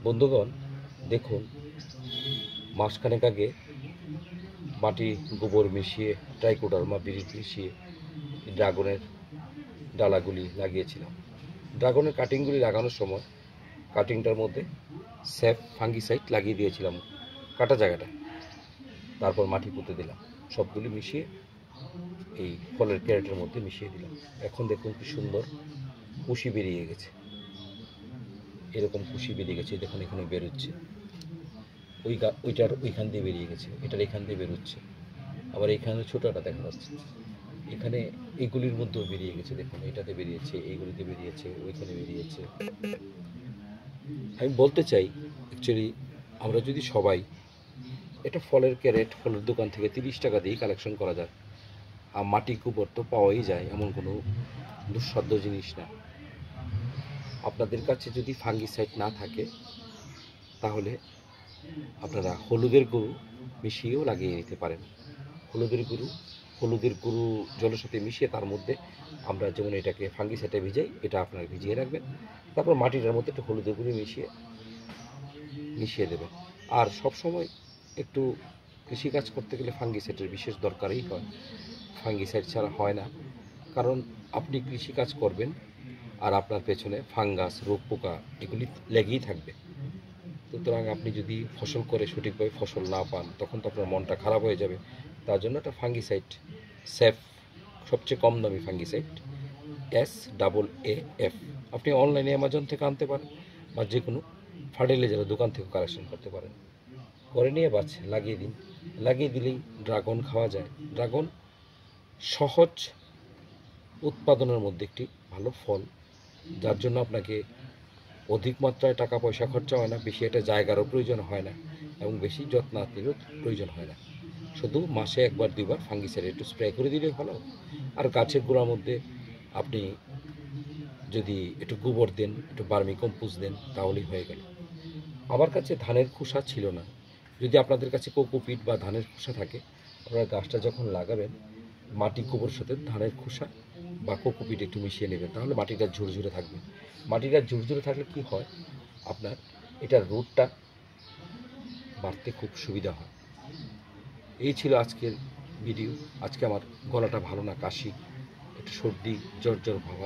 বন্ধুগণ, দেখুন, মাসখানেক আগে মাটি গোবর মিশিয়ে ট্রাইকোডার্মা বিরিড মিশিয়ে ড্রাগনের ডালাগুলি লাগিয়েছিলাম। ড্রাগনের কাটিংগুলি লাগানোর সময় কাটিংটার মধ্যে স্যাপ ফাঙ্গিসাইড লাগিয়ে দিয়েছিলাম কাটা জায়গাটা। তারপর মাটি পুঁতে দিলাম, সবগুলি মিশিয়ে এই ফলের ক্যারেটের মধ্যে মিশিয়ে দিলাম। এখন দেখুন কি সুন্দর কুশি বেরিয়ে গেছে, এরকম কুশি বেরিয়ে গেছে। দেখুন এখানে বেরোচ্ছে, ওইটার ওইখান দিয়ে বেরিয়ে গেছে, এটার এখান দিয়ে বেরোচ্ছে, আবার এখানে ছোটোটা দেখা যাচ্ছে। এখানে এইগুলির মধ্যেও বেরিয়ে গেছে, দেখুন এটাতে বেরিয়েছে, এইগুলিতে বেরিয়েছে, ওইখানে বেরিয়েছে। আমি বলতে চাই, অ্যাকচুয়ালি আমরা যদি সবাই এটা ফলের ক্যারেট ফলের দোকান থেকে 30 টাকা দিয়ে কালেকশন করা যায়, আর মাটি গোবর তো পাওয়াই যায়, এমন কোনো দুঃসাধ্য জিনিস না। আপনাদের কাছে যদি ফাঙ্গিসাইড না থাকে তাহলে আপনারা হলুদের গুঁড়ো মিশিয়েও লাগিয়ে নিতে পারেন। হলুদের গুঁড়ো জলের সাথে মিশিয়ে তার মধ্যে আমরা যেমন এটাকে ফাঙ্গিসাইডে ভিজাই, এটা আপনারা ভিজিয়ে রাখবেন। তারপর মাটিটার মধ্যে একটু হলুদের গুঁড়ো মিশিয়ে দেবেন। আর সব সময় একটু কৃষিকাজ করতে গেলে ফাঙ্গিসাইডের বিশেষ দরকারই হয়, ফাঙ্গিসাইড ছাড়া হয় না। কারণ আপনি কৃষিকাজ করবেন আর আপনার পেছনে ফাঙ্গাস, রোগ পোকা এগুলি লেগেই থাকবে। সুতরাং আপনি যদি ফসল করে সঠিকভাবে ফসল না পান, তখন তো আপনার মনটা খারাপ হয়ে যাবে। তার জন্য একটা ফাঙ্গিসাইড, সেফ, সবচেয়ে কম দামি ফাঙ্গিসাইড SAAF আপনি অনলাইনে অ্যামাজন থেকে আনতে পারেন, বা যে কোনো ফার্টিলাইজারের দোকান থেকে কালেকশন করতে পারেন। করে নিয়ে বাস লাগিয়ে দিন, লাগিয়ে দিলেই ড্রাগন খাওয়া যায়। ড্রাগন সহজ উৎপাদনের মধ্যে একটি ভালো ফল, যার জন্য আপনাকে অধিক মাত্রায় টাকা পয়সা খরচা হয় না, বেশি একটা জায়গারও প্রয়োজন হয় না, এবং বেশি যত্নাত্মীরও প্রয়োজন হয় না। শুধু মাসে একবার দুইবার ফাঙ্গিসাইড একটু স্প্রে করে দিলেই ভালো। আর গাছের গোড়ার মধ্যে আপনি যদি একটু গোবর দেন, একটু বার্মি কম্পোস্ট দেন, তাহলেই হয়ে গেল। আমার কাছে ধানের খোসা ছিল না। যদি আপনাদের কাছে কোকোপিট বা ধানের খোসা থাকে, আপনারা গাছটা যখন লাগাবেন মাটি গোবর সাথে ধানের খোসা বা কোকোপিট একটু মিশিয়ে নেবেন, তাহলে মাটিটা ঝুরঝুরে থাকবে। মাটিটা ঝুরঝুরে থাকলে কি হয়, আপনার এটার রুটটা বাড়তে খুব সুবিধা হয়। এই ছিল আজকের ভিডিও। আজকে আমার গলাটা ভালো না, কাশি, একটু সর্দি জ্বর ভাব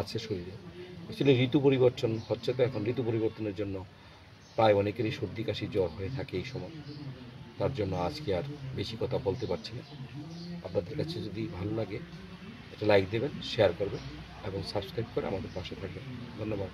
আছে শরীরে। অ্যাকচুয়ালি ঋতু পরিবর্তন হচ্ছে, তো এখন ঋতু পরিবর্তনের জন্য প্রায় অনেকেরই সর্দি কাশি জ্বর হয়ে থাকে এই সময়। তার জন্য আজকে আর বেশি কথা বলতে পারছি না। আপনাদের কাছে যদি ভালো লাগে একটা লাইক দেবেন, শেয়ার করবেন এবং সাবস্ক্রাইব করে আমাদের পাশে থাকবেন। ধন্যবাদ।